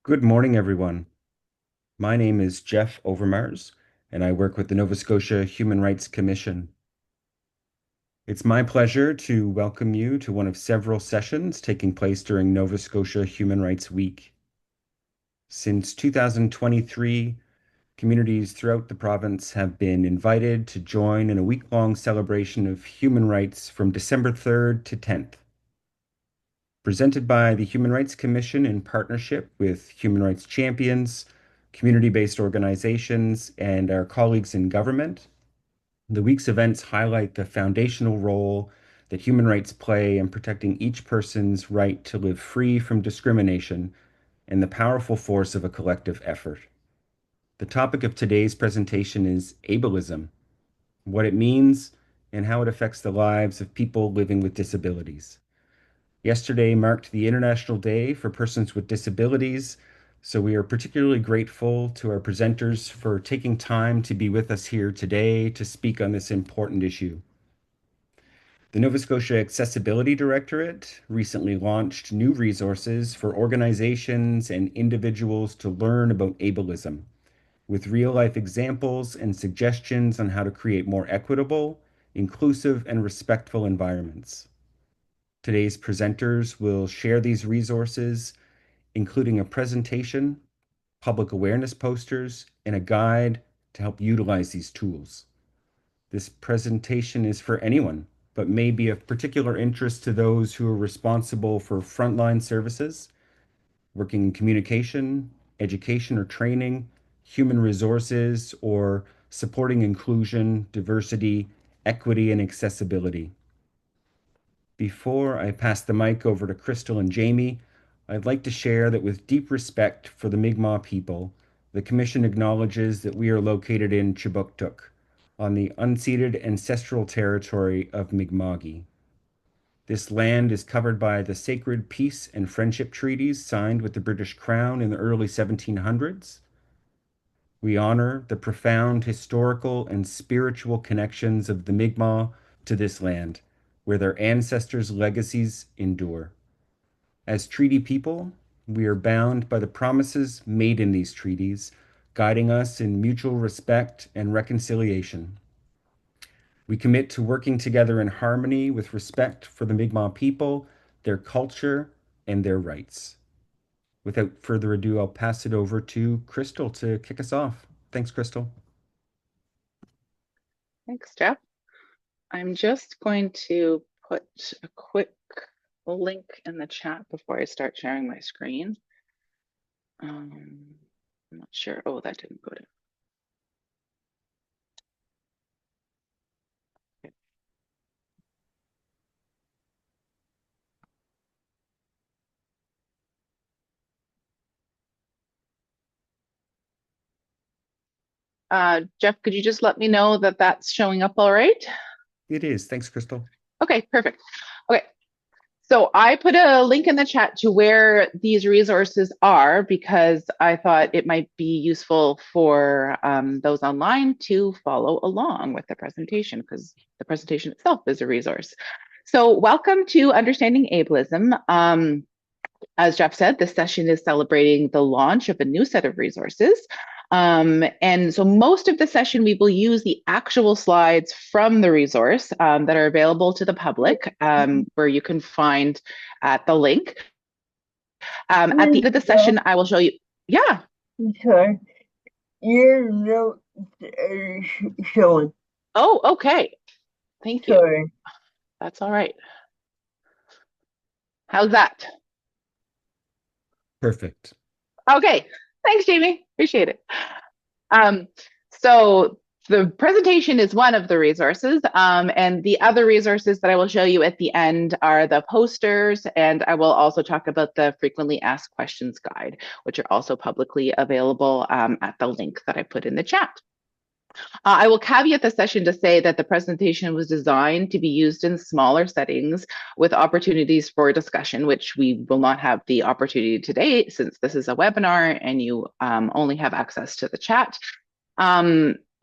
Good morning, everyone. My name is Jeff Overmars, and I work with the Nova Scotia Human Rights Commission. It's my pleasure to welcome you to one of several sessions taking place during Nova Scotia Human Rights Week. Since 2023, communities throughout the province have been invited to join in a week-long celebration of human rights from December 3rd to 10th. Presented by the Human Rights Commission in partnership with human rights champions, community-based organizations, and our colleagues in government. The week's events highlight the foundational role that human rights play in protecting each person's right to live free from discrimination and the powerful force of a collective effort. The topic of today's presentation is ableism, what it means, and how it affects the lives of people living with disabilities. Yesterday marked the International Day for Persons with Disabilities, so we are particularly grateful to our presenters for taking time to be with us here today to speak on this important issue. The Nova Scotia Accessibility Directorate recently launched new resources for organizations and individuals to learn about ableism, with real-life examples and suggestions on how to create more equitable, inclusive, and respectful environments. Today's presenters will share these resources, including a presentation, public awareness posters, and a guide to help utilize these tools. This presentation is for anyone, but may be of particular interest to those who are responsible for frontline services, working in communication, education or training, human resources, or supporting inclusion, diversity, equity, and accessibility. Before I pass the mic over to Crystal and Jamie, I'd like to share that with deep respect for the Mi'kmaq people, the Commission acknowledges that we are located in Chibuktuk, on the unceded ancestral territory of Mi'kma'ki. This land is covered by the sacred peace and friendship treaties signed with the British Crown in the early 1700s. We honor the profound historical and spiritual connections of the Mi'kmaq to this land, where their ancestors' legacies endure. As treaty people, we are bound by the promises made in these treaties, guiding us in mutual respect and reconciliation. We commit to working together in harmony with respect for the Mi'kmaq people, their culture, and their rights. Without further ado, I'll pass it over to Crystal to kick us off. Thanks, Crystal. Thanks, Jeff. I'm just going to put a quick link in the chat before I start sharing my screen. I'm not sure. Oh, that didn't go to. Jeff, could you just let me know that that's showing up all right? It is. Thanks, Crystal. Okay, perfect. Okay, so I put a link in the chat to where these resources are because I thought it might be useful for those online to follow along with the presentation because the presentation itself is a resource. So welcome to Understanding Ableism. As Jeff said, this session is celebrating the launch of a new set of resources. And so most of the session, we will use the actual slides from the resource that are available to the public, where you can find at the link. At the end of the session, I will show you. Yeah. Sorry. Your notes are showing. Oh, okay. Thank you. Sorry. That's all right. How's that? Perfect. Okay. Thanks, Jamie. Appreciate it. So the presentation is one of the resources, and the other resources that I will show you at the end are the posters, and I will also talk about the frequently asked questions guide, which are also publicly available at the link that I put in the chat. I will caveat the session to say that the presentation was designed to be used in smaller settings with opportunities for discussion, which we will not have the opportunity today since this is a webinar and you only have access to the chat.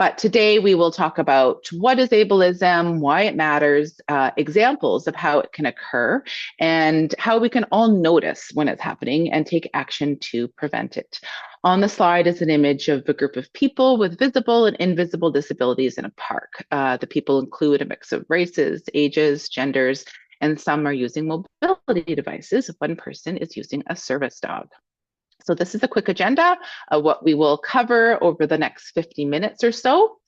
But today we will talk about what is ableism, why it matters, examples of how it can occur, and how we can all notice when it's happening and take action to prevent it. On the slide is an image of a group of people with visible and invisible disabilities in a park. The people include a mix of races, ages, genders, and some are using mobility devices. One person is using a service dog. So this is a quick agenda of what we will cover over the next 50 minutes or so.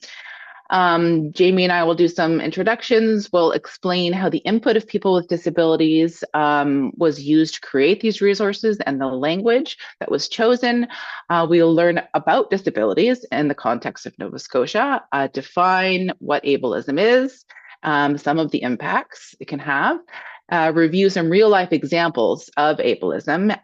Jamie and I will do some introductions. We'll explain how the input of people with disabilities was used to create these resources and the language that was chosen. We'll learn about disabilities in the context of Nova Scotia, define what ableism is, some of the impacts it can have, review some real life examples of ableism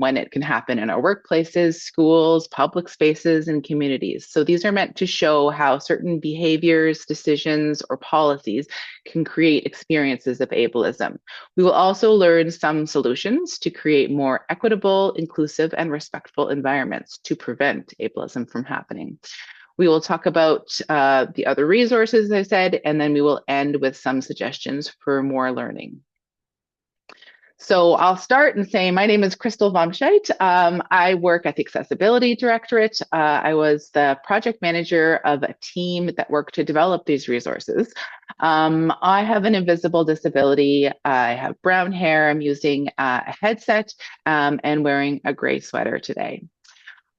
when it can happen in our workplaces, schools, public spaces, and communities. So these are meant to show how certain behaviors, decisions, or policies can create experiences of ableism. We will also learn some solutions to create more equitable, inclusive, and respectful environments to prevent ableism from happening. We will talk about the other resources, as I said, and then we will end with some suggestions for more learning. So I'll start and say my name is Crystal Vomscheit. I work at the Accessibility Directorate. I was the project manager of a team that worked to develop these resources. I have an invisible disability. I have brown hair. I'm using a headset and wearing a gray sweater today.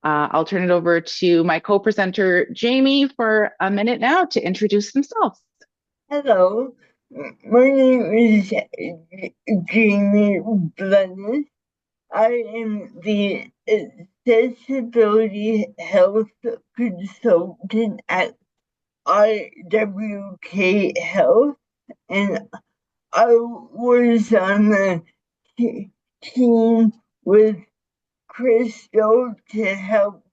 I'll turn it over to my co-presenter, Jamie, for a minute now to introduce themselves. Hello, my name is Jamie Blennan. I am the Accessibility Health Consultant at IWK Health, and I was on the team with Crystal to help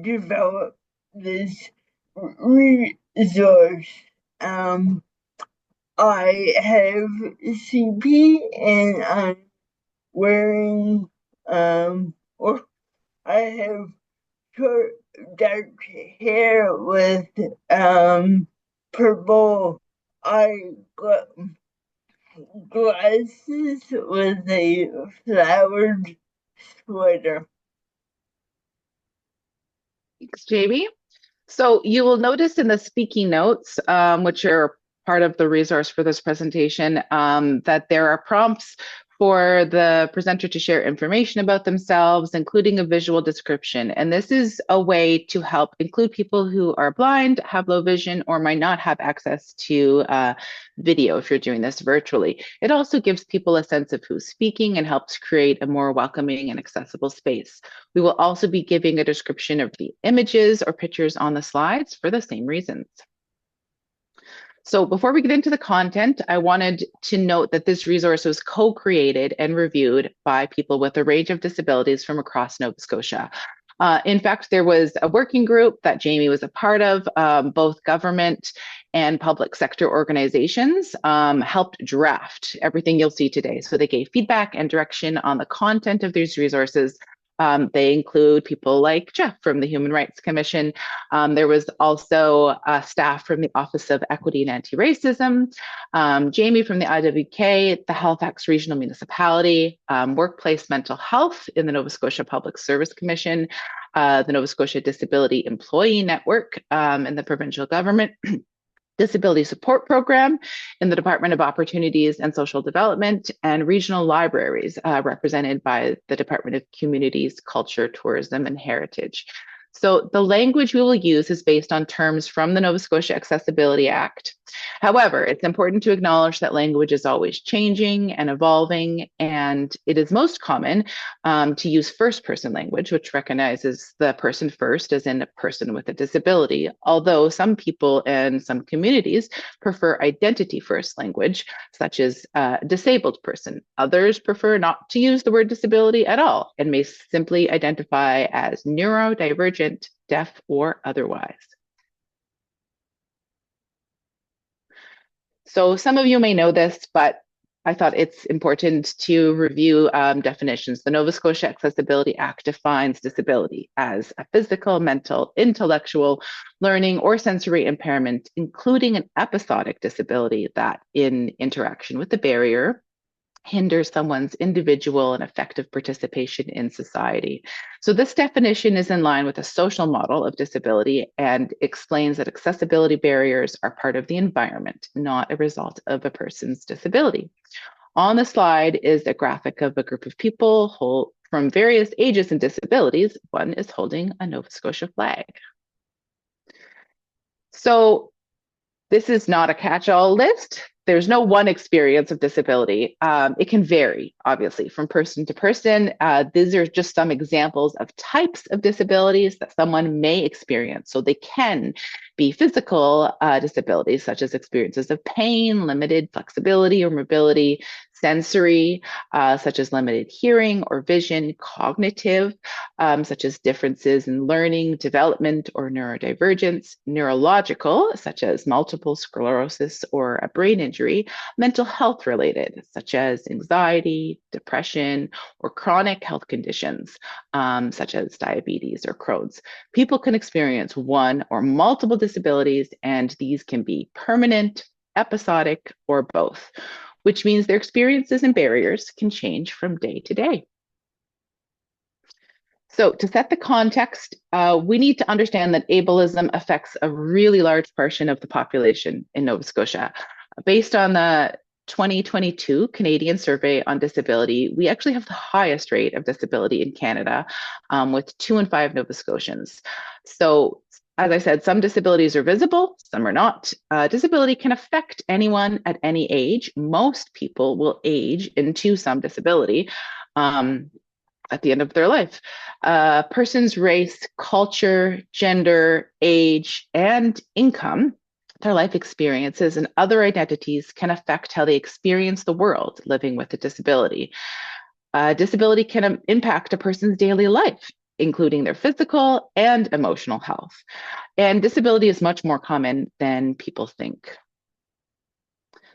develop this resource. I have CP and I'm wearing or I have short dark hair with purple glasses with a flowered sweater. Thanks, Jamie. So you will notice in the speaking notes, which are part of the resource for this presentation, that there are prompts for the presenter to share information about themselves, including a visual description. And this is a way to help include people who are blind, have low vision, or might not have access to video if you're doing this virtually. It also gives people a sense of who's speaking and helps create a more welcoming and accessible space. We will also be giving a description of the images or pictures on the slides for the same reasons. So before we get into the content, I wanted to note that this resource was co-created and reviewed by people with a range of disabilities from across Nova Scotia. In fact, there was a working group that Jamie was a part of. Both government and public sector organizations helped draft everything you'll see today. So they gave feedback and direction on the content of these resources. They include people like Jeff from the Human Rights Commission. There was also staff from the Office of Equity and Anti-Racism, Jamie from the IWK, the Halifax Regional Municipality, Workplace Mental Health in the Nova Scotia Public Service Commission, the Nova Scotia Disability Employee Network in the provincial government, Disability Support Program in the Department of Opportunities and Social Development, and regional libraries represented by the Department of Communities, Culture, Tourism, and Heritage. So the language we will use is based on terms from the Nova Scotia Accessibility Act. However, it's important to acknowledge that language is always changing and evolving, and it is most common to use first-person language, which recognizes the person first, as in a person with a disability, although some people and some communities prefer identity-first language, such as disabled person. Others prefer not to use the word disability at all and may simply identify as neurodivergent, deaf, or otherwise. So some of you may know this, but I thought it's important to review definitions. The Nova Scotia Accessibility Act defines disability as a physical, mental, intellectual, learning, or sensory impairment, including an episodic disability that, in interaction with the barrier, hinders someone's individual and effective participation in society. So, this definition is in line with a social model of disability and explains that accessibility barriers are part of the environment, not a result of a person's disability. On the slide is a graphic of a group of people from various ages and disabilities. One is holding a Nova Scotia flag. So, this is not a catch-all list. There's no one experience of disability. It can vary, obviously, from person to person. These are just some examples of types of disabilities that someone may experience. So they can be physical disabilities, such as experiences of pain, limited flexibility or mobility, sensory, such as limited hearing or vision, cognitive, such as differences in learning, development, or neurodivergence, neurological, such as multiple sclerosis or a brain injury, mental health related, such as anxiety, depression, or chronic health conditions, such as diabetes or Crohn's. People can experience one or multiple disabilities, and these can be permanent, episodic, or both, which means their experiences and barriers can change from day to day. So, to set the context, we need to understand that ableism affects a really large portion of the population in Nova Scotia. Based on the 2022 Canadian Survey on Disability, we actually have the highest rate of disability in Canada, with 2 in 5 Nova Scotians. So, as I said, some disabilities are visible, some are not. Disability can affect anyone at any age. Most people will age into some disability at the end of their life. Person's race, culture, gender, age, and income, their life experiences, and other identities can affect how they experience the world living with a disability. Disability can impact a person's daily life, including their physical and emotional health. And disability is much more common than people think.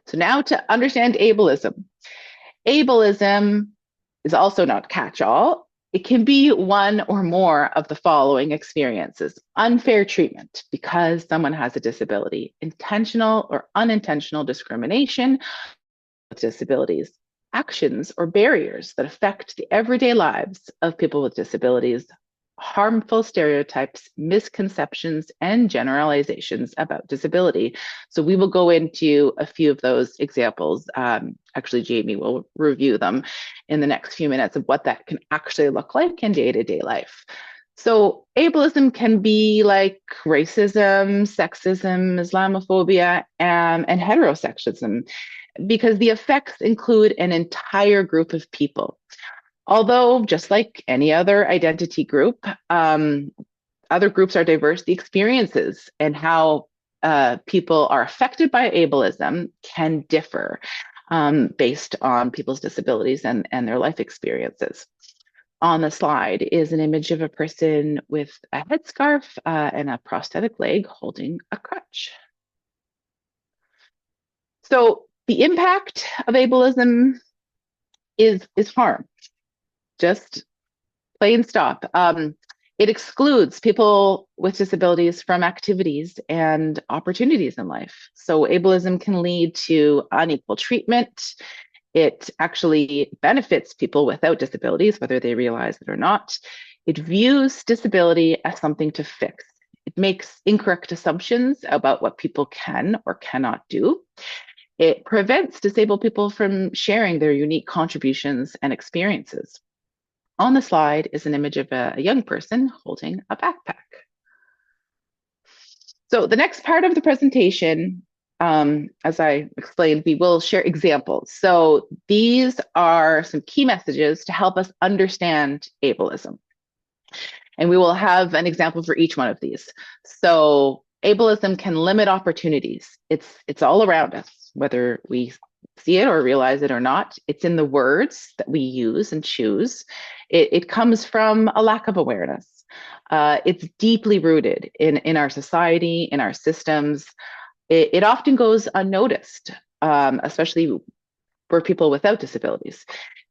So now to understand ableism. Ableism is also not catch-all. It can be one or more of the following experiences: unfair treatment because someone has a disability, intentional or unintentional discrimination with disabilities, actions or barriers that affect the everyday lives of people with disabilities, harmful stereotypes, misconceptions, and generalizations about disability. So we will go into a few of those examples. Actually, Jamie will review them in the next few minutes of what that can actually look like in day-to-day life. So ableism can be like racism, sexism, Islamophobia, and heterosexism, because the effects include an entire group of people. Although, just like any other identity group, other groups are diverse, the experiences and how people are affected by ableism can differ based on people's disabilities and their life experiences. On the slide is an image of a person with a headscarf and a prosthetic leg holding a crutch. So the impact of ableism is harm. Just plain stop. It excludes people with disabilities from activities and opportunities in life. So ableism can lead to unequal treatment. It actually benefits people without disabilities, whether they realize it or not. It views disability as something to fix. It makes incorrect assumptions about what people can or cannot do. It prevents disabled people from sharing their unique contributions and experiences. On the slide is an image of a young person holding a backpack. So the next part of the presentation, as I explained, we will share examples. So these are some key messages to help us understand ableism. And we will have an example for each one of these. So ableism can limit opportunities. It's all around us, whether we see it or realize it or not. It's in the words that we use and choose. It comes from a lack of awareness. It's deeply rooted in our society, in our systems. It often goes unnoticed, especially for people without disabilities.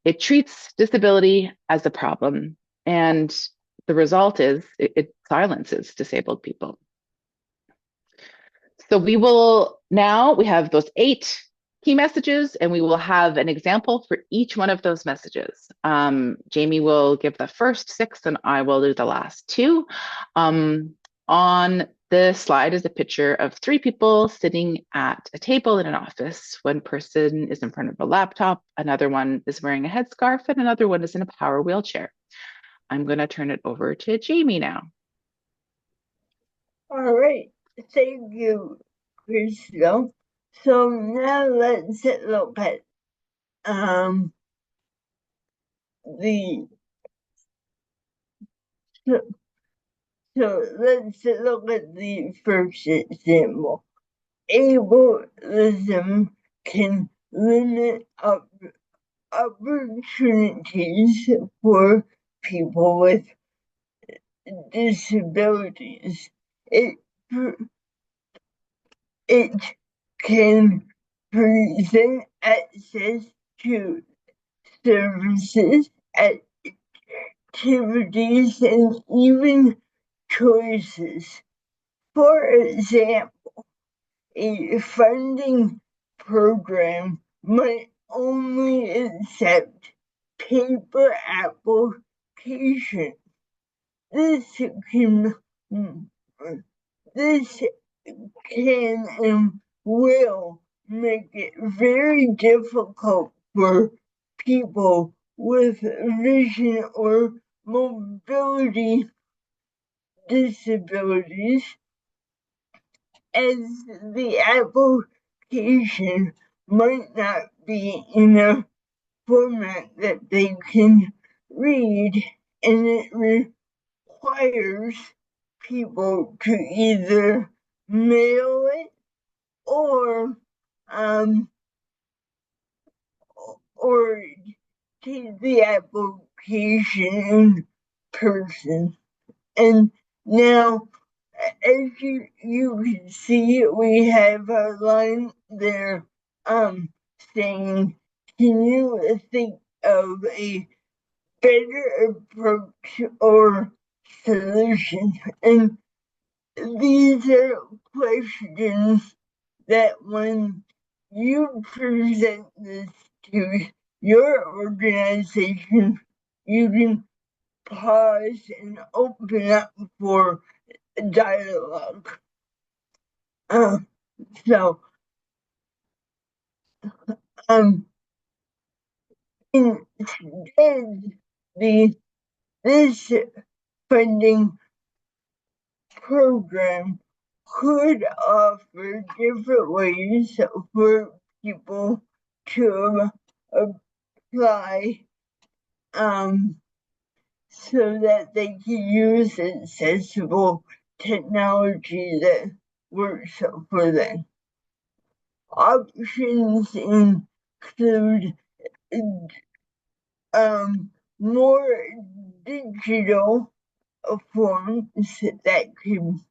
It treats disability as a problem, and the result is it silences disabled people. So we have those 8 key messages, and we will have an example for each one of those messages. Jamie will give the first 6, and I will do the last 2. On the slide is a picture of 3 people sitting at a table in an office. One person is in front of a laptop, another one is wearing a headscarf, and another one is in a power wheelchair. I'm going to turn it over to Jamie now. All right. Thank you, Crystal. So now let's look at the so, let's look at the first example. Ableism can limit opportunities for people with disabilities. It can present access to services, activities, and even choices. For example, a funding program might only accept paper applications. This can this can and will make it very difficult for people with vision or mobility disabilities, as the application might not be in a format that they can read, and it requires people to either mail it or or take the application in person. And now, as you can see, we have a line there saying, can you think of a better approach or solution? And these are questions that when you present this to your organization, you can pause and open up for dialogue. So, instead, this funding program could offer different ways for people to apply so that they can use accessible technology that works for them. Options include more digital forms that can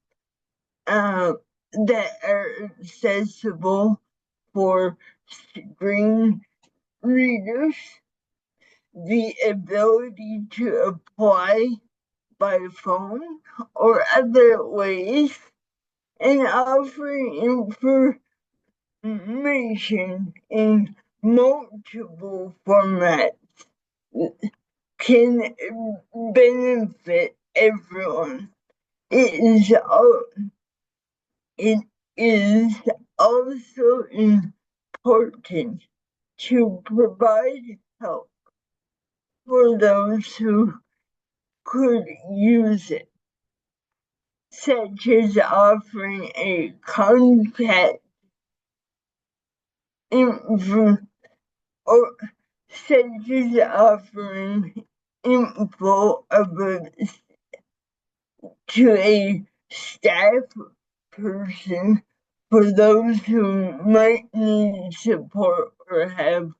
that are accessible for screen readers, the ability to apply by phone or other ways, and offering information in multiple formats can benefit everyone. It is also important to provide help for those who could use it, such as offering a contact info or such as offering info about to a staff person for those who might need support or have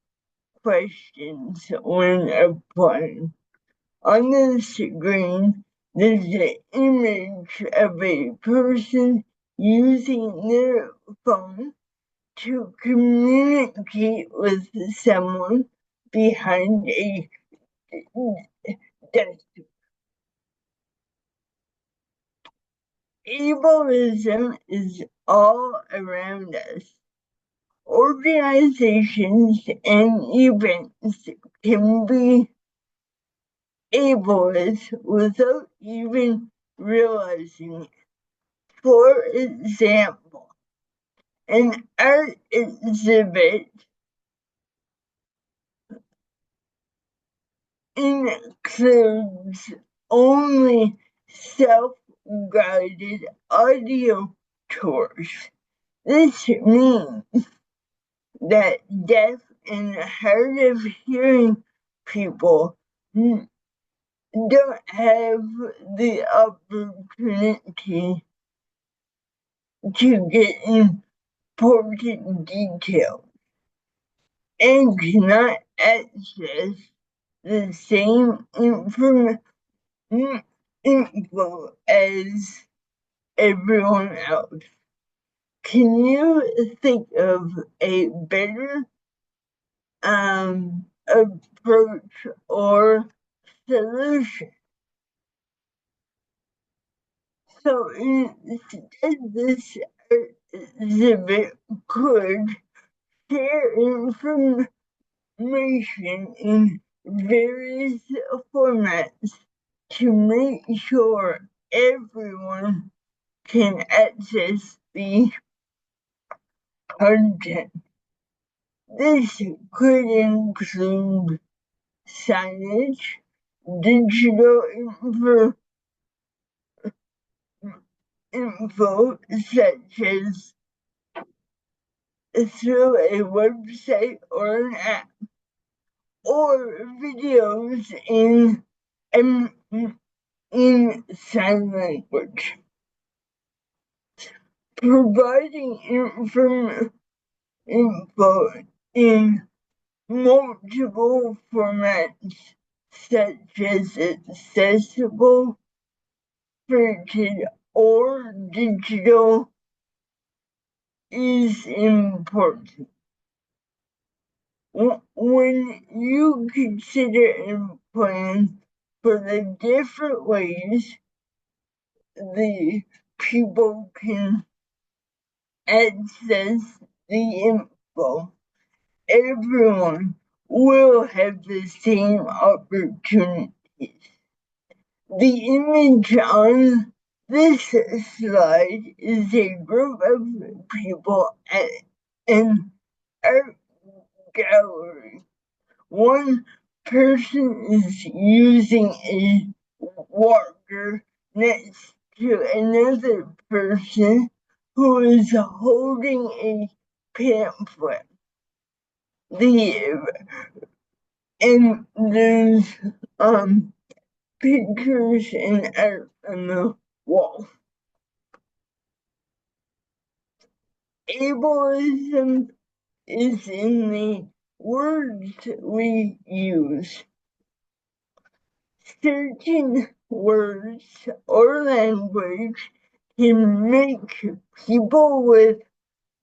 questions when applying. On the screen, there's an image of a person using their phone to communicate with someone behind a desk. Ableism is all around us. Organizations and events can be ableist without even realizing it. For example, an art exhibit includes only self-guided audio tours. This means that deaf and hard of hearing people don't have the opportunity to get important details and cannot access the same info as everyone else. Can you think of a better approach or solution? So instead, this exhibit could share information in various formats to make sure everyone can access the content. This could include signage, digital info such as through a website or an app, or videos in sign language. Providing info in multiple formats such as accessible, printed, or digital is important. When you consider and plan for the different ways the people can access the info, everyone will have the same opportunities. The image on this slide is a group of people at an art gallery. One person is using a walker next to another person who is holding a pamphlet. And there's pictures and art on the wall. Ableism is in the words we use. Certain words or language can make people with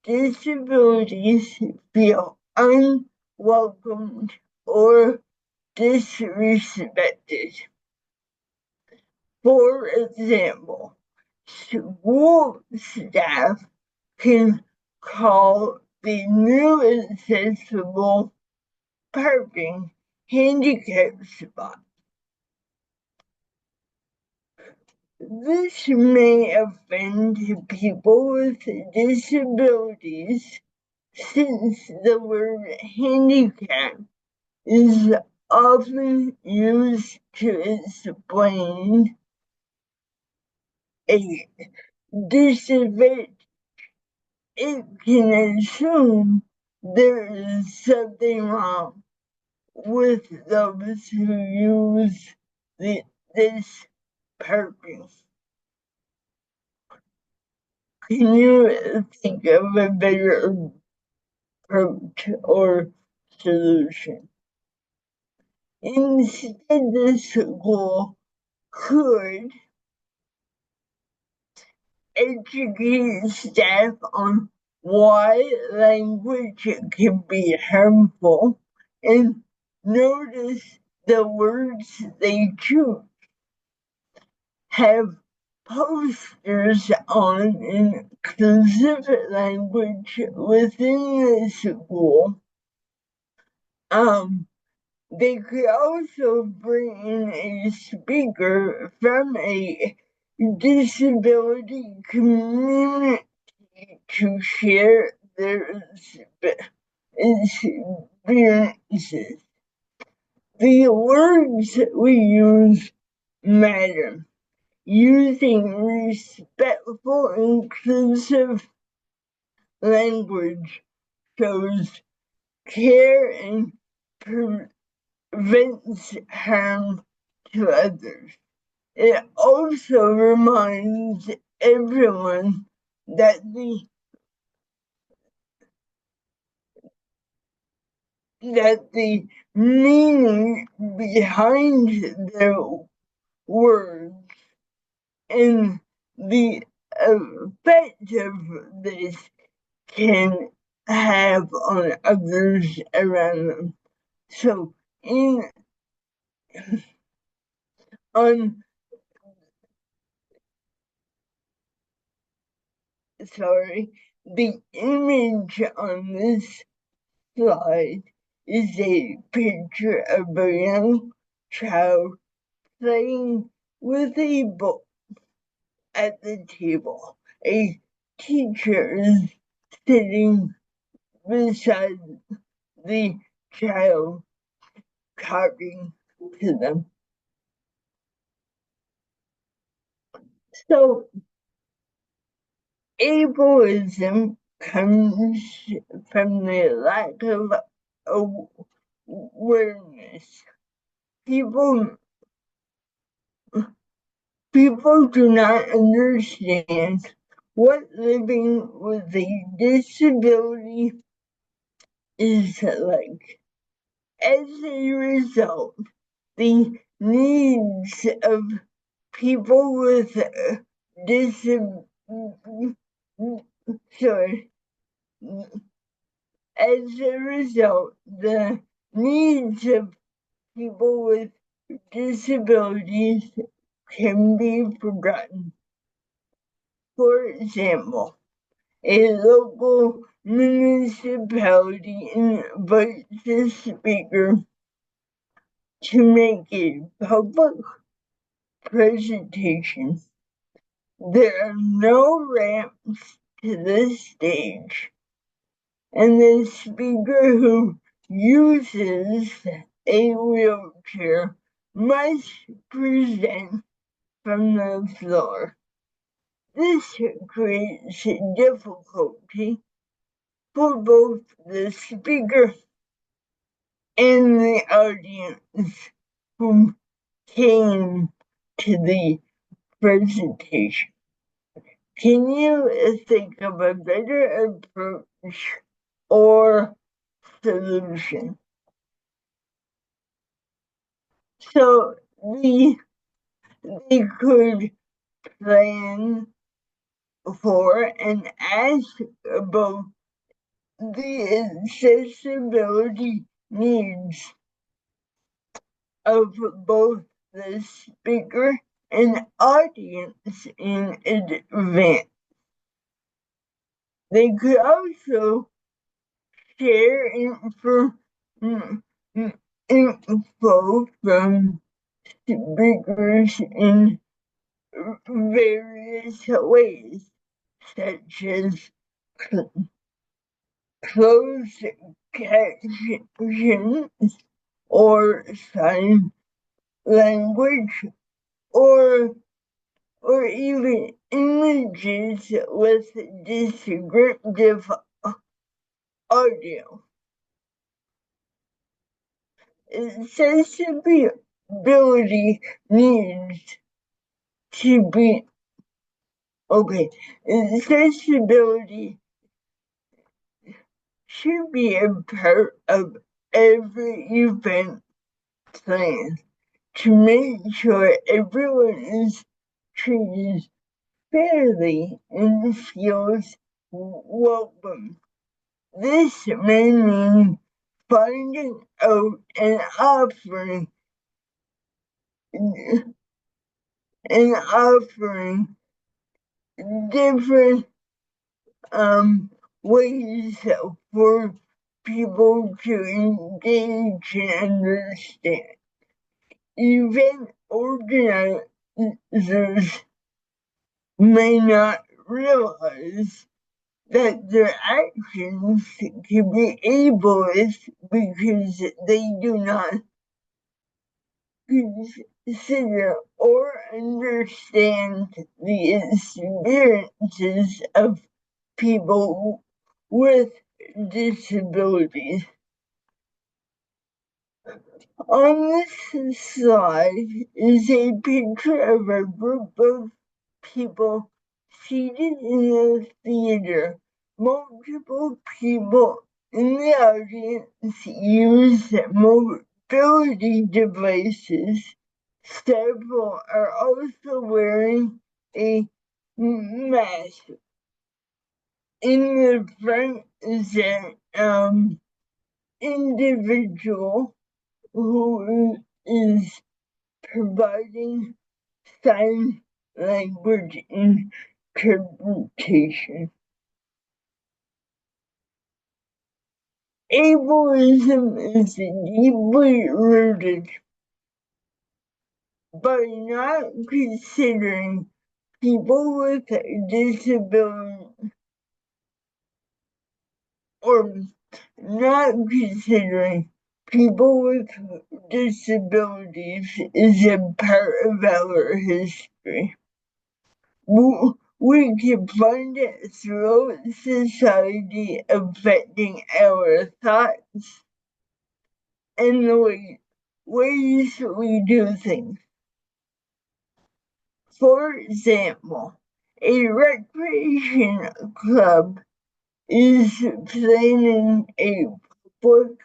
disabilities feel unwelcomed or disrespected. For example, school staff can call the new accessible parking handicap spot. This may offend people with disabilities since the word handicap is often used to explain a disadvantage. It can assume there is something wrong with those who use this purpose. Can you think of a better approach or solution? Instead, the school could educate staff on why language can be harmful, and notice the words they choose. Have posters on inclusive language within the school. They could also bring in a speaker from a disability community to share their experiences. The words we use matter. Using respectful, inclusive language shows care and prevents harm to others. It also reminds everyone that the meaning behind their words and the effect of this can have on others around them. So on the image on this slide is a picture of a young child playing with a book at the table. A teacher is sitting beside the child, talking to them. So ableism comes from the lack of awareness. People do not understand what living with a disability is like. As a result, the needs of people with disabilities, as a result, the needs of people with disabilities can be forgotten. For example, a local municipality invites the speaker to make a public presentation. There are no ramps to the stage, and the speaker who uses a wheelchair must present from the floor. This creates difficulty for both the speaker and the audience who came to the presentation. Can you think of a better approach or solution? So they could plan for and ask about the accessibility needs of both the speaker and audience in advance. They could also share info from speakers in various ways, such as closed captions or sign language or even images with descriptive audio. Accessibility needs to be accessibility should be a part of every event plan to make sure everyone is treated fairly and feels welcome. This may mean finding out and offering different ways for people to engage and understand. Event organizers may not realize that their actions can be ableist because they do not consider or understand the experiences of people with disabilities. On this slide is a picture of a group of people seated in a theater. Multiple people in the audience use mobility devices. Several are also wearing a mask. In the front is an individual who is providing sign language interpretation. Ableism is deeply rooted by not considering people with disabilities or not considering people with disabilities is a part of our history. We can find it throughout society, affecting our thoughts and the ways we do things. For example, a recreation club is planning a public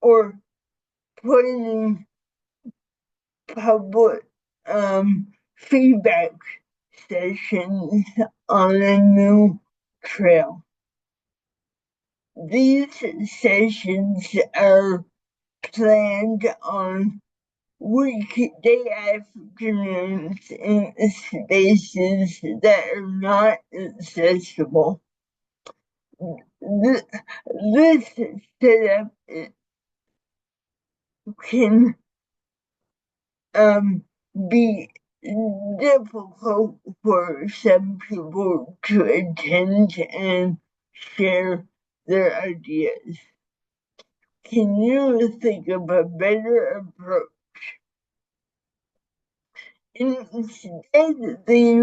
or planning public feedback sessions on a new trail. These sessions are planned on weekday afternoons in spaces that are not accessible. This setup can be difficult for some people to attend and share their ideas. Can you think of a better approach? Instead, the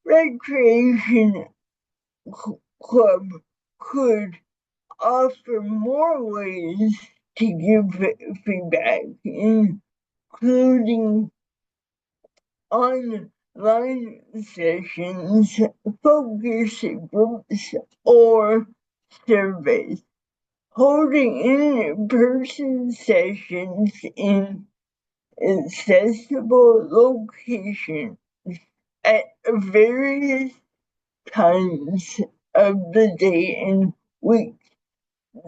recreation club could offer more ways to give feedback, including online sessions, focus groups, or surveys. Holding in-person sessions in accessible locations at various times of the day and week.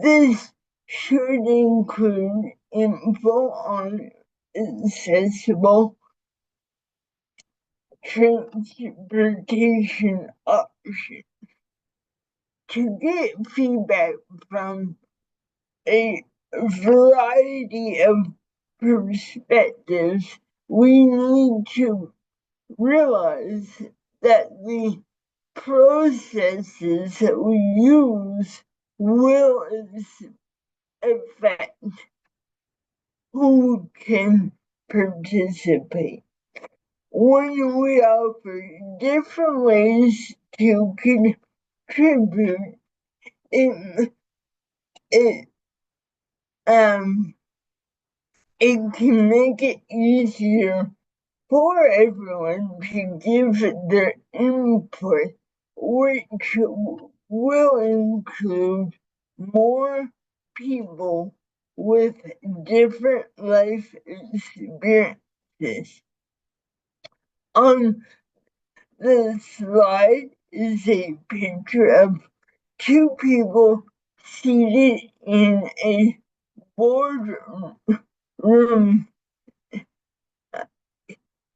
This should include info on accessible transportation options. To get feedback from a variety of perspectives, we need to realize that the processes that we use will affect who can participate. When we offer different ways to contribute, it it can make it easier for everyone to give their input, which will include more people with different life experiences. On the slide is a picture of two people seated in a boardroom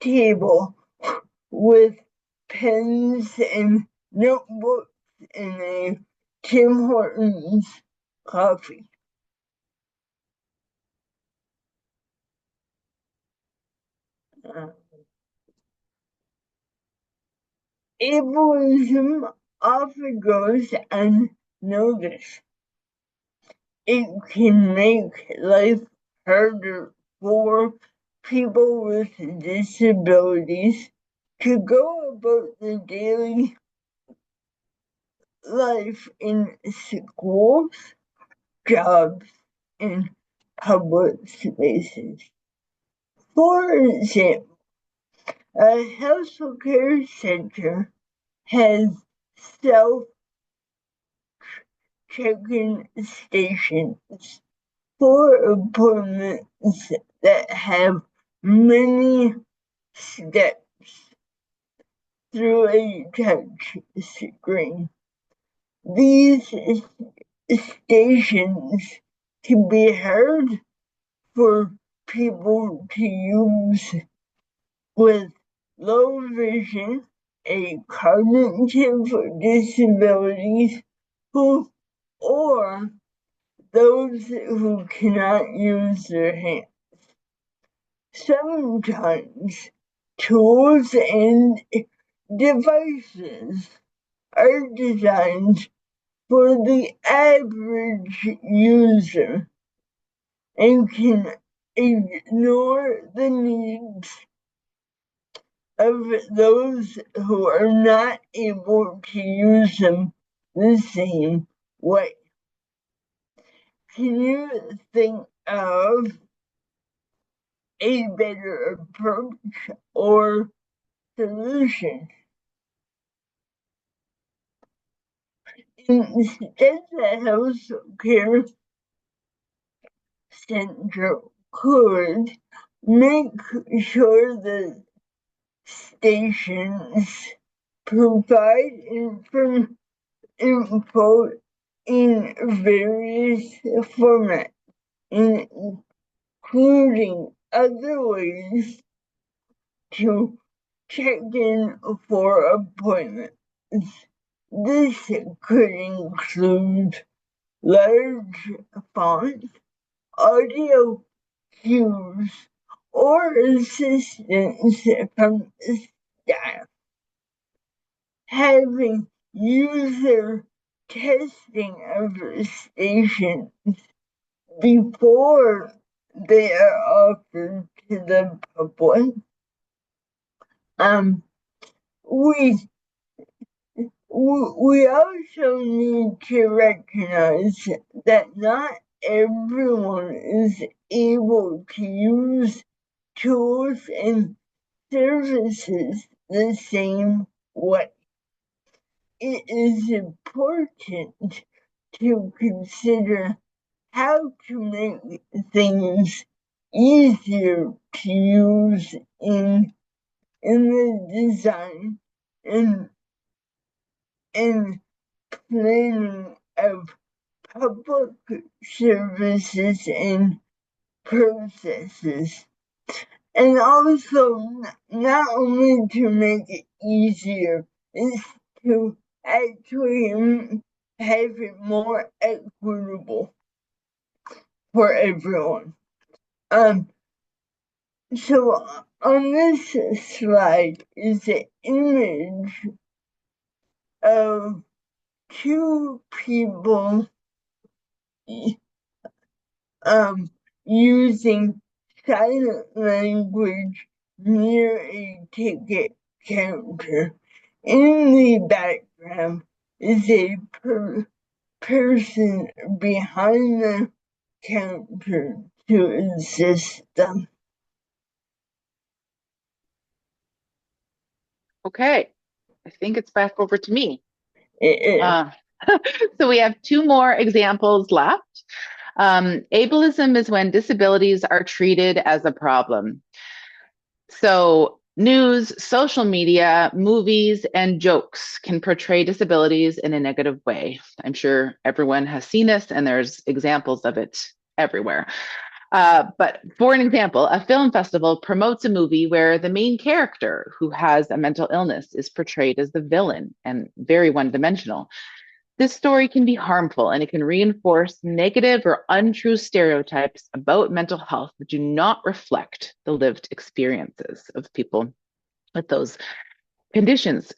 table with pens and notebooks and a Tim Hortons coffee. Ableism often goes unnoticed. It can make life harder for people with disabilities to go about their daily life in schools, jobs, and public spaces. For example, a healthcare center has self-check-in stations for appointments that have many steps through a touch screen. These stations can be hard for people to use with low vision, a cognitive disabilities, who or those who cannot use their hands. Sometimes tools and devices are designed for the average user and can ignore the needs of those who are not able to use them the same way. Can you think of a better approach or solution? Instead, the healthcare center could make sure that stations provide info in various formats, including other ways to check in for appointments. This could include large fonts, audio cues, or assistance from staff. Having user testing of stations before they are offered to the public. We also need to recognize that not everyone is able to use tools and services the same way. It is important to consider how to make things easier to use in the design and planning of public services and processes. And also, not only to make it easier, is to actually have it more equitable for everyone. So on this slide is an image of two people using silent language near a ticket counter. In the background is a person behind the counter to assist them. Okay, I think it's back over to me. Yeah. So we have two more examples left. Ableism is when disabilities are treated as a problem. So News, social media, movies, and jokes can portray disabilities in a negative way. I'm sure everyone has seen this, and there's examples of it everywhere. But for an example, a film festival promotes a movie where the main character who has a mental illness is portrayed as the villain and very one dimensional. This story can be harmful and it can reinforce negative or untrue stereotypes about mental health that do not reflect the lived experiences of people with those conditions.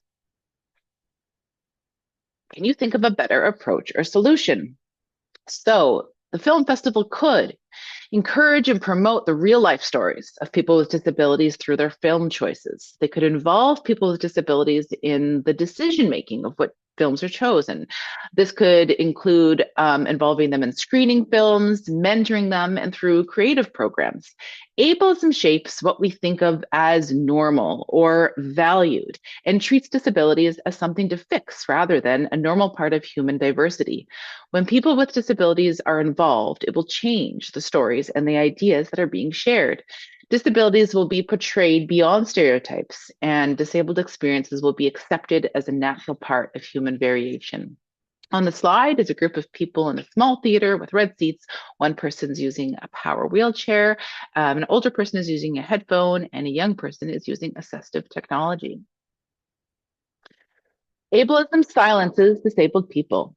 Can you think of a better approach or solution? So, the film festival could encourage and promote the real life stories of people with disabilities through their film choices. They could involve people with disabilities in the decision making of what films are chosen. This could include involving them in screening films, mentoring them, and through creative programs. Ableism shapes what we think of as normal or valued and treats disabilities as something to fix rather than a normal part of human diversity. When people with disabilities are involved, it will change the stories and the ideas that are being shared. Disabilities will be portrayed beyond stereotypes, and disabled experiences will be accepted as a natural part of human variation. On the slide is a group of people in a small theater with red seats. One person's using a power wheelchair, an older person is using a headphone, and a young person is using assistive technology. Ableism silences disabled people.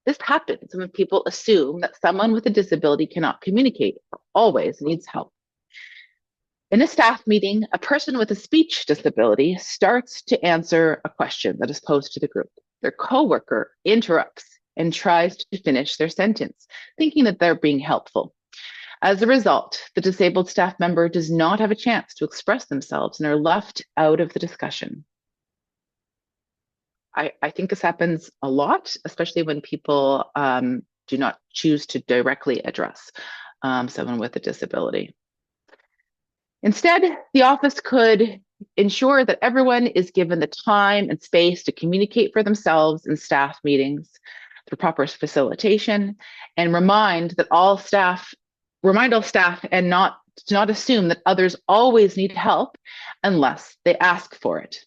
This happens when people assume that someone with a disability cannot communicate or always needs help. In a staff meeting, a person with a speech disability starts to answer a question that is posed to the group. Their coworker interrupts and tries to finish their sentence, thinking that they're being helpful. As a result, the disabled staff member does not have a chance to express themselves and are left out of the discussion. I think this happens a lot, especially when people do not choose to directly address someone with a disability. Instead, the office could ensure that everyone is given the time and space to communicate for themselves in staff meetings through proper facilitation, and remind all staff and not assume that others always need help unless they ask for it.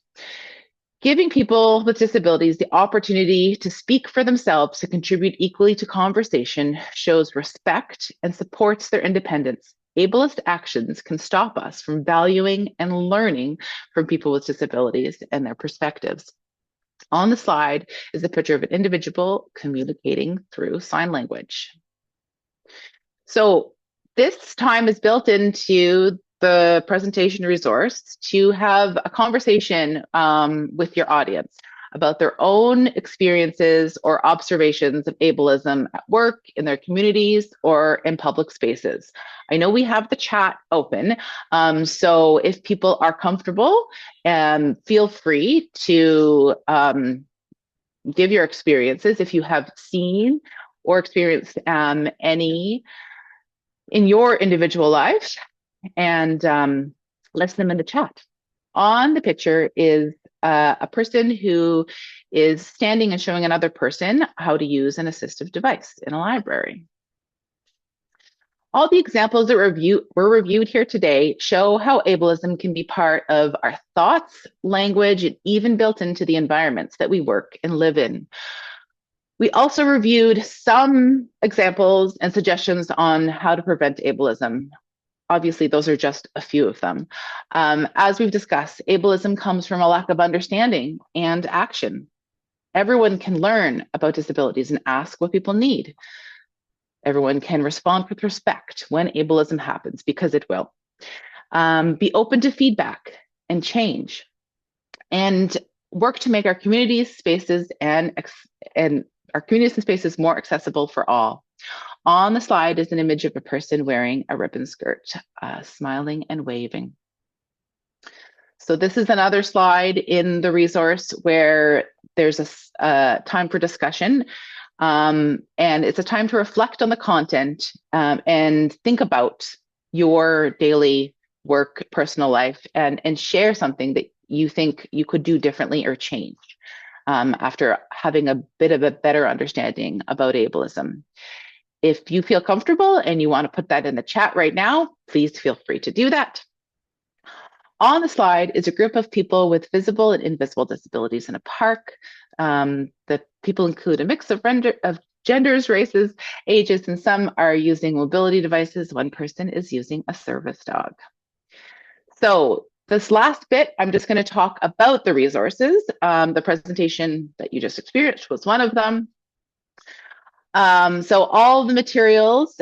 Giving people with disabilities the opportunity to speak for themselves, to contribute equally to conversation, shows respect and supports their independence. Ableist actions can stop us from valuing and learning from people with disabilities and their perspectives. On the slide is a picture of an individual communicating through sign language. So this time is built into the presentation resource to have a conversation with your audience about their own experiences or observations of ableism at work, in their communities, or in public spaces. I know we have the chat open, so if people are comfortable, feel free to give your experiences if you have seen or experienced any in your individual lives, and list them in the chat. On the picture is a person who is standing and showing another person how to use an assistive device in a library. All the examples that were reviewed here today show how ableism can be part of our thoughts, language, and even built into the environments that we work and live in. We also reviewed some examples and suggestions on how to prevent ableism. Obviously, those are just a few of them. As we've discussed, ableism comes from a lack of understanding and action. Everyone can learn about disabilities and ask what people need. Everyone can respond with respect when ableism happens, because it will. Be open to feedback and change, and work to make our communities, spaces, and our communities and spaces more accessible for all. On the slide is an image of a person wearing a ribbon skirt, smiling and waving. So this is another slide in the resource where there's a time for discussion, and it's a time to reflect on the content and think about your daily work, personal life, and share something that you think you could do differently or change after having a bit of a better understanding about ableism. If you feel comfortable and you want to put that in the chat right now, please feel free to do that. On the slide is a group of people with visible and invisible disabilities in a park. The people include a mix of genders, races, ages, and some are using mobility devices. One person is using a service dog. So this last bit, I'm just going to talk about the resources. The presentation that you just experienced was one of them. So all the materials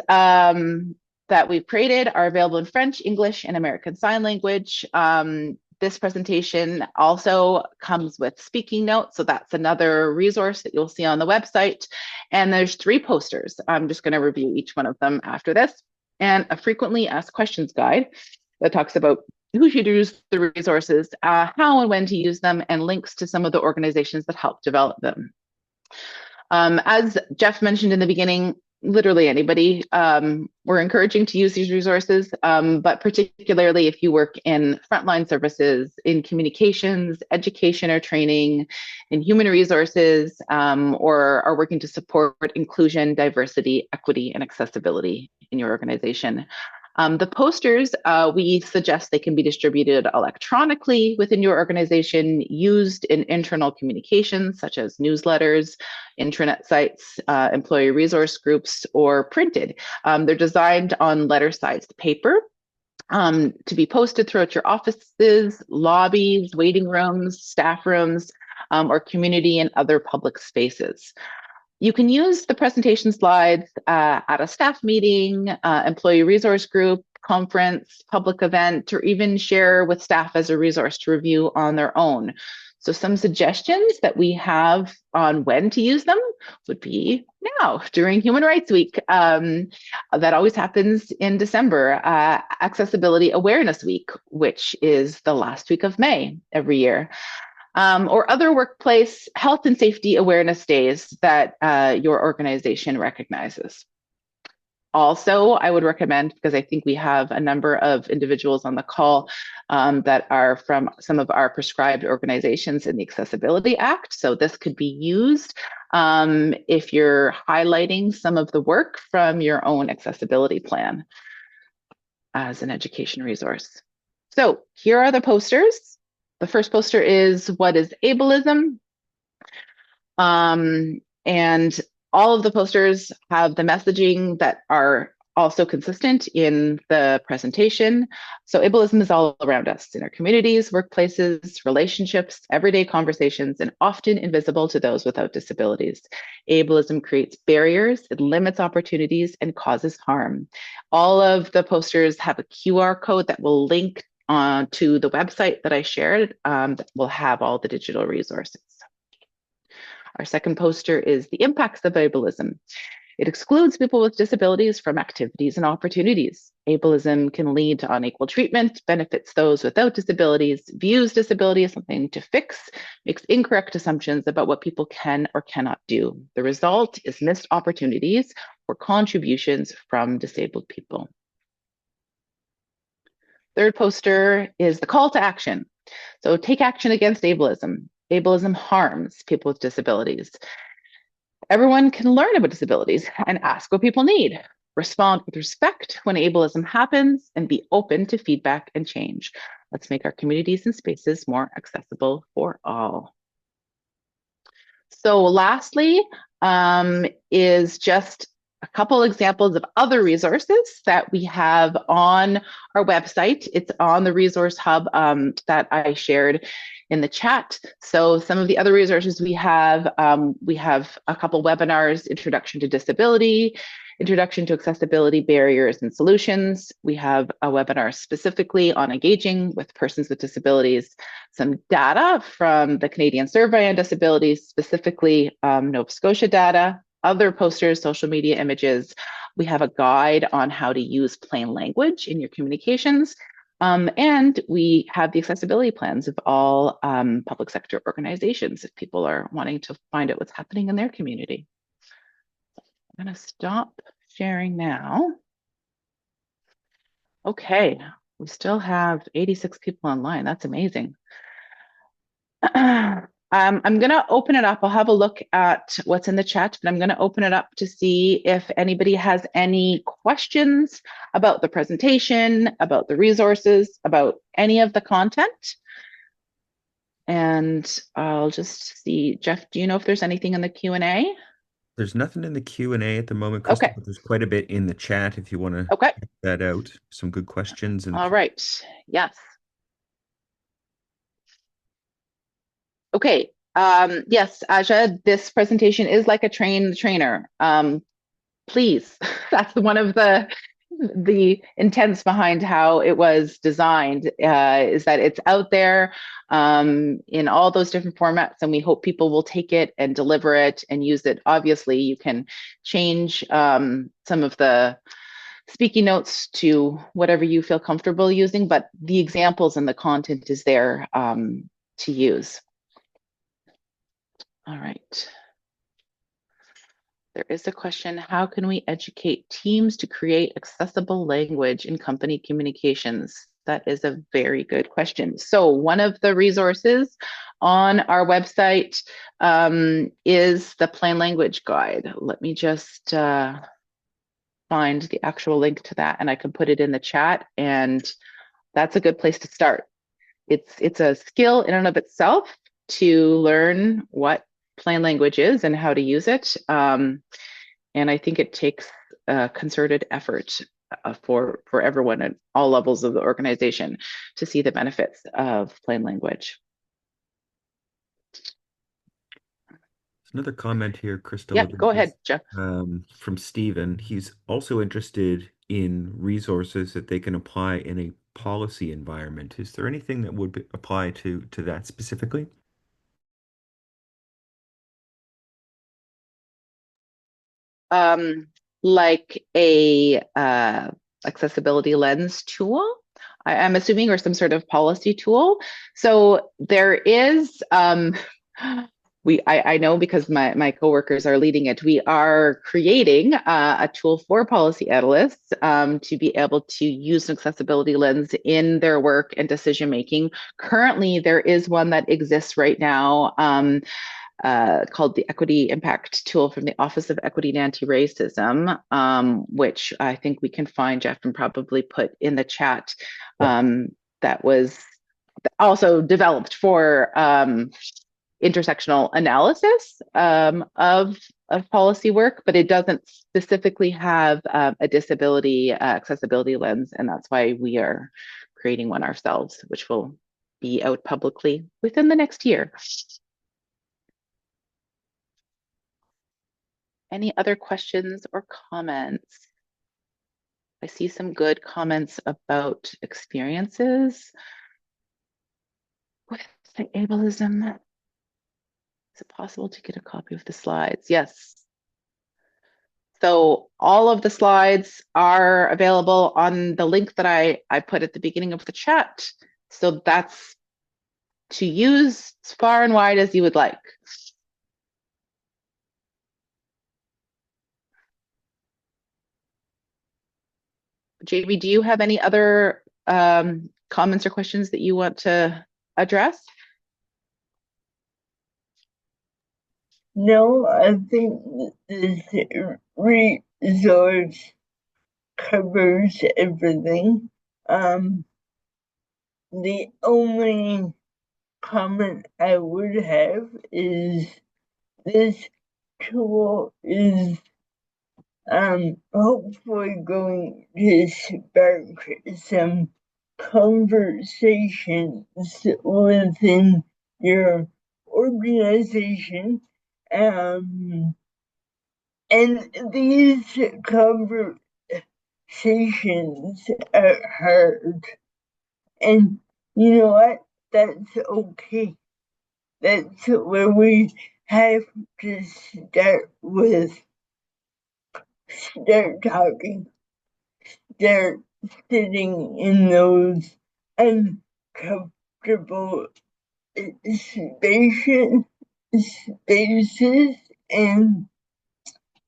that we've created are available in French, English, and American Sign Language. This presentation also comes with speaking notes, so that's another resource that you'll see on the website. And there's 3 posters. I'm just going to review each one of them after this. And a frequently asked questions guide that talks about who should use the resources, how and when to use them, and links to some of the organizations that help develop them. As Jeff mentioned in the beginning, literally anybody, we're encouraging to use these resources, but particularly if you work in frontline services, in communications, education or training, in human resources, or are working to support inclusion, diversity, equity, and accessibility in your organization. The posters, we suggest they can be distributed electronically within your organization, used in internal communications such as newsletters, intranet sites, employee resource groups, or printed. They're designed on letter-sized paper to be posted throughout your offices, lobbies, waiting rooms, staff rooms, or community and other public spaces. You can use the presentation slides at a staff meeting, employee resource group, conference, public event, or even share with staff as a resource to review on their own. So some suggestions that we have on when to use them would be now during Human Rights Week. That always happens in December. Accessibility Awareness Week, which is the last week of May every year. Or other workplace health and safety awareness days that your organization recognizes. Also, I would recommend, because I think we have a number of individuals on the call that are from some of our prescribed organizations in the Accessibility Act. So this could be used if you're highlighting some of the work from your own accessibility plan as an education resource. So here are the posters. The first poster is what is ableism? And all of the posters have the messaging that are also consistent in the presentation. So ableism is all around us in our communities, workplaces, relationships, everyday conversations, and often invisible to those without disabilities. Ableism creates barriers, it limits opportunities, and causes harm. All of the posters have a QR code that will link to the website that I shared that will have all the digital resources. Our second poster is the impacts of ableism. It excludes people with disabilities from activities and opportunities. Ableism can lead to unequal treatment, benefits those without disabilities, views disability as something to fix, makes incorrect assumptions about what people can or cannot do. The result is missed opportunities or contributions from disabled people. Third poster is the call to action. So take action against ableism. Ableism harms people with disabilities. Everyone can learn about disabilities and ask what people need. Respond with respect when ableism happens and be open to feedback and change. Let's make our communities and spaces more accessible for all. So lastly is just a couple examples of other resources that we have on our website. It's on the resource hub that I shared in the chat. So some of the other resources we have a couple webinars, Introduction to Disability, Introduction to Accessibility Barriers and Solutions. We have a webinar specifically on engaging with persons with disabilities, some data from the Canadian Survey on Disabilities, specifically Nova Scotia data, other posters, social media images. We have a guide on how to use plain language in your communications. And we have the accessibility plans of all public sector organizations if people are wanting to find out what's happening in their community. I'm going to stop sharing now. Okay, we still have 86 people online. That's amazing. I'm going to open it up. I'll have a look at what's in the chat, but I'm going to open it up to see if anybody has any questions about the presentation, about the resources, about any of the content. And I'll just see, Jeff, do you know if there's anything in the Q&A? There's nothing in the Q&A at the moment, Crystal, Okay. but there's quite a bit in the chat if you want to Okay. check that out. Some good questions and All right. Yes. Okay. Yes, Aja, this presentation is like a train the trainer. Please, that's one of the intents behind how it was designed, is that it's out there in all those different formats, and we hope people will take it and deliver it and use it. Obviously, you can change some of the speaking notes to whatever you feel comfortable using, but the examples and the content is there to use. All right. There is a question, how can we educate teams to create accessible language in company communications? That is a very good question. So one of the resources on our website is the Plain Language Guide. Let me just find the actual link to that, and I can put it in the chat, and that's a good place to start. It's a skill in and of itself to learn what plain language is and how to use it. And I think it takes a concerted effort for everyone at all levels of the organization to see the benefits of plain language. there's another comment here, Crystal, Yeah, of go ahead, interest Jeff. from Stephen. He's also interested in resources that they can apply in a policy environment. Is there anything that would apply to that specifically? Um, like a accessibility lens tool, I'm assuming, or some sort of policy tool. So there is I know because my coworkers are leading it. We are creating a tool for policy analysts to be able to use an accessibility lens in their work and decision making. Currently, there is one that exists right now called the Equity Impact Tool from the Office of Equity and Anti-Racism, which I think we can find, Jeff, and probably put in the chat. Yeah. That was also developed for intersectional analysis of policy work, but it doesn't specifically have a disability accessibility lens, and that's why we are creating one ourselves, which will be out publicly within the next year. Any other questions or comments? I see some good comments about experiences with the ableism. Is it possible to get a copy of the slides? Yes. So all of the slides are available on the link that I put at the beginning of the chat. So that's to use as far and wide as you would like. JV, do you have any other comments or questions that you want to address? No, I think this resource covers everything. The only comment I would have is this tool is hopefully going to spark some conversations within your organization. And these conversations are hard. And you know what? That's okay. That's where we have to start with. Start talking. Start sitting in those uncomfortable spaces and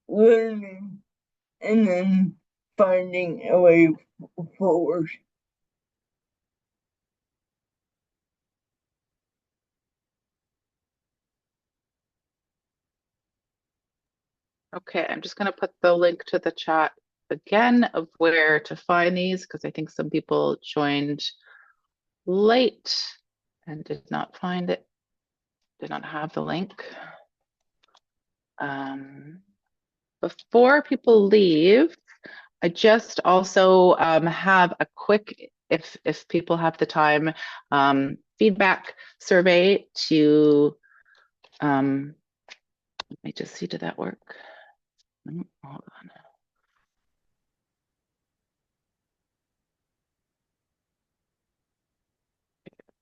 learning and then finding a way forward. Okay, I'm just going to put the link to the chat again of where to find these because I think some people joined late and did not find it, did not have the link. Before people leave, I just also have a quick, if people have the time, feedback survey to, let me just see, did that work? Hold on.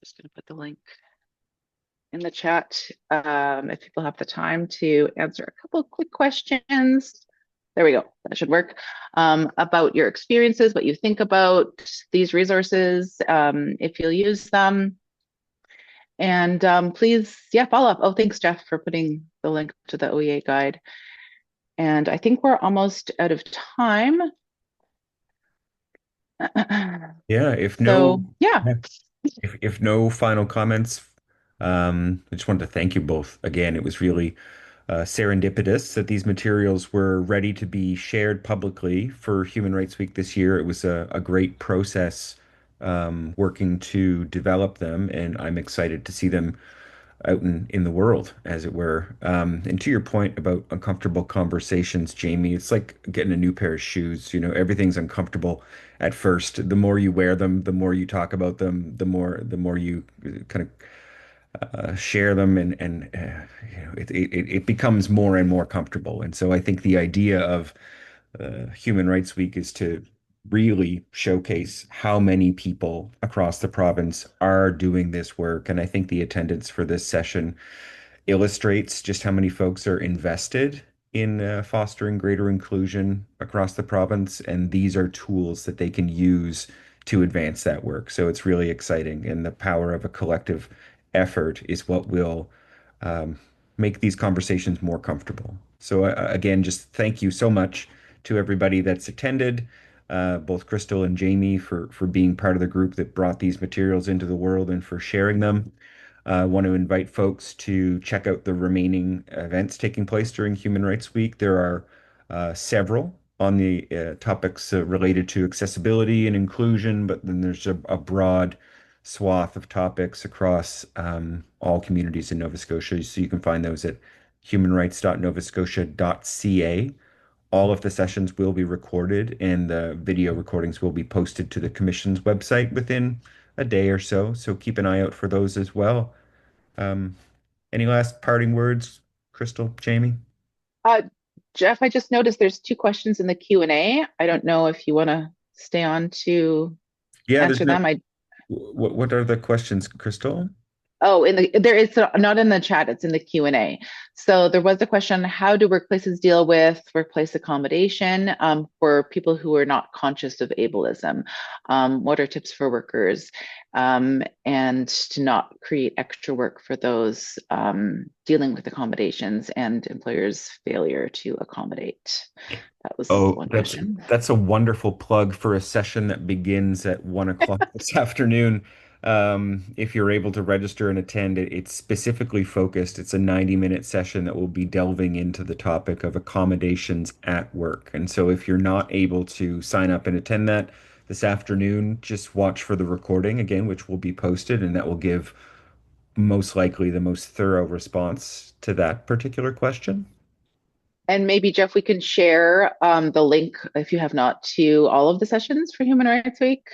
Just going to put the link in the chat if people have the time to answer a couple of quick questions. There we go. That should work. About your experiences, what you think about these resources, if you'll use them. And please, yeah, follow up. Oh, thanks, Jeff, for putting the link to the OEA guide. And I think we're almost out of time. Yeah, So, yeah. yeah, if no final comments, I just wanted to thank you both again. It was really serendipitous that these materials were ready to be shared publicly for Human Rights Week this year. It was a great process working to develop them, and I'm excited to see them out in the world, as it were. And to your point about uncomfortable conversations, Jamie, it's like getting a new pair of shoes. You know, everything's uncomfortable at first. The more you wear them, the more you talk about them, the more you kind of share them, and you know, it becomes more and more comfortable. And so I think the idea of Human Rights Week is to really showcase how many people across the province are doing this work. And I think the attendance for this session illustrates just how many folks are invested in fostering greater inclusion across the province. And these are tools that they can use to advance that work. So it's really exciting. And the power of a collective effort is what will um, make these conversations more comfortable. So, again, just thank you so much to everybody that's attended, both Crystal and Jamie, for being part of the group that brought these materials into the world and for sharing them. I want to invite folks to check out the remaining events taking place during Human Rights Week. There are several on the topics related to accessibility and inclusion, but then there's a broad swath of topics across all communities in Nova Scotia. So you can find those at humanrights.novascotia.ca. All of the sessions will be recorded and the video recordings will be posted to the Commission's website within a day or so. So keep an eye out for those as well. Um, any last parting words, Crystal, Jamie? Uh, Jeff, I just noticed there's two questions in the Q&A. I don't know if you want to stay on to Yeah, there's answer no. them. What are the questions, Crystal? Oh, there is not in the chat, it's in the Q&A. So there was a question, how do workplaces deal with workplace accommodation for people who are not conscious of ableism? What are tips for workers? And to not create extra work for those dealing with accommodations and employers' failure to accommodate. That was Oh, one that's question. that's a wonderful plug for a session that begins at 1 o'clock this afternoon. If you're able to register and attend, it's specifically focused. It's a 90-minute session that will be delving into the topic of accommodations at work. And so if you're not able to sign up and attend that this afternoon, just watch for the recording again, which will be posted, and that will give most likely the most thorough response to that particular question. And maybe, Jeff, we can share the link, if you have not, to all of the sessions for Human Rights Week,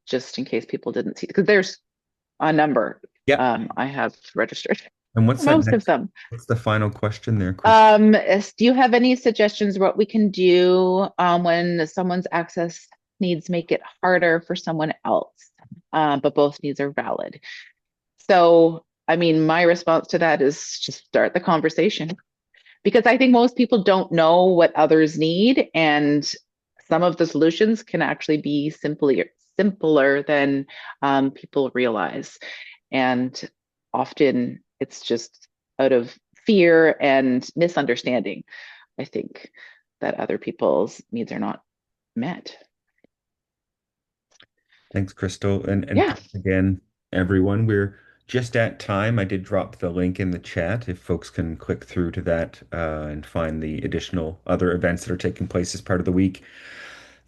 just in case people didn't see, because there's a number Yep. I have registered, And what's that most of next? them. What's the final question there, Chris? Do you have any suggestions what we can do when someone's access needs make it harder for someone else, but both needs are valid? So, I mean, my response to that is just start the conversation because I think most people don't know what others need, and some of the solutions can actually be simpler than people realize. And often it's just out of fear and misunderstanding, I think, that other people's needs are not met. Thanks, Crystal. And Yeah. thanks again, everyone. We're just at time. I did drop the link in the chat if folks can click through to that and find the additional other events that are taking place as part of the week.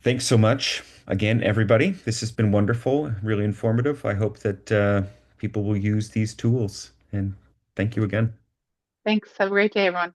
Thanks so much again, everybody. This has been wonderful, really informative. I hope that people will use these tools. And thank you again. Thanks. Have a great day, everyone.